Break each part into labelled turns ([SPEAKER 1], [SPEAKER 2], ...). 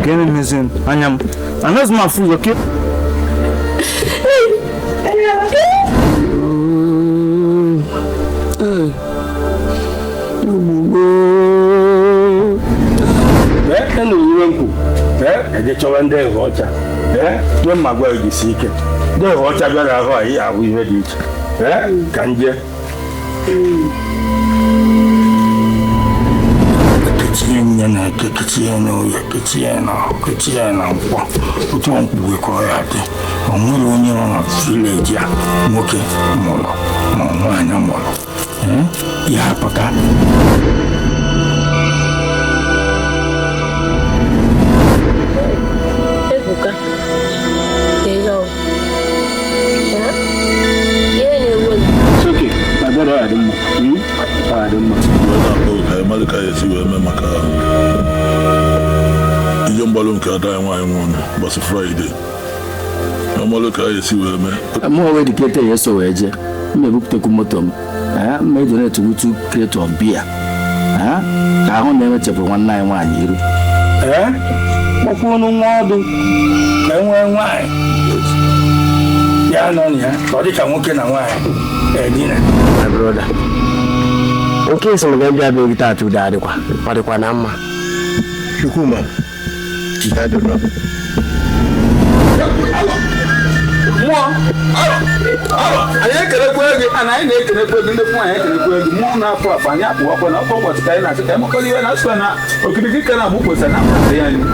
[SPEAKER 1] Gene mezin. Anyam. Anas ma fu yoke.
[SPEAKER 2] Enu yiwenku. Eje chowande hocha. Ye magwa ejisike. De hocha bịara ahụ a ihe abụ ihe dị iche. Ka nje. Ketiye na ketiye na oya ketiye na nkwọ. Otu nkwuwe ka ọ ya dị. O nwere onye nọ na vileji a nwoke mụrụ ma nwaanyị mụrụ. Ya apụta.
[SPEAKER 3] Malika yesi weme maka iyo mbalo nke ada nwaanyị nwụrụ gbasa Friday Malika yesi weme
[SPEAKER 2] mo we dikete yeso weje mmebupụtakwu moto m mma donate wutu crate of beer ka ahụ na-ewechapụ nwanne anyị nwaanyị iru kpọkwunu nwa ọdụ ka enwee nwaanyị ya nọ ya ka ọ dị ka nwoke na nwaanyị edina my brother.
[SPEAKER 4] Okay, so we're going to be to daddy. What do you want?
[SPEAKER 3] Shukuma I don't know.
[SPEAKER 1] Anyị ekele kwege ana anyị na-ekele kwege ndị nwaanyị ekele kwege mụ na afọ afanye akpụ na afọ ụbọchị ka anyị na-achọ ka emekọrọ ihe na-asụ na okirikiri ka na-abụ kposa na mmasị ya anyị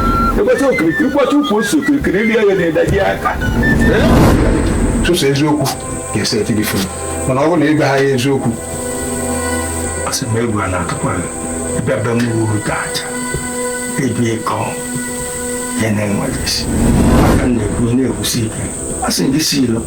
[SPEAKER 1] ekwesị okirikiri kpọcha ukwu ose okirikiri ndị eghe na-edaji aka
[SPEAKER 5] sụsọ eziokwu ga-ese eti bifu mana ọ bụrụ na ebe ha ya eziokwu
[SPEAKER 2] asị m egwu a na-atụkwa ebe be m uru ga-acha ebi ịkọ ya na-enweghị isi aka na-ekwu na-ekwusi ike asị ndị si ilo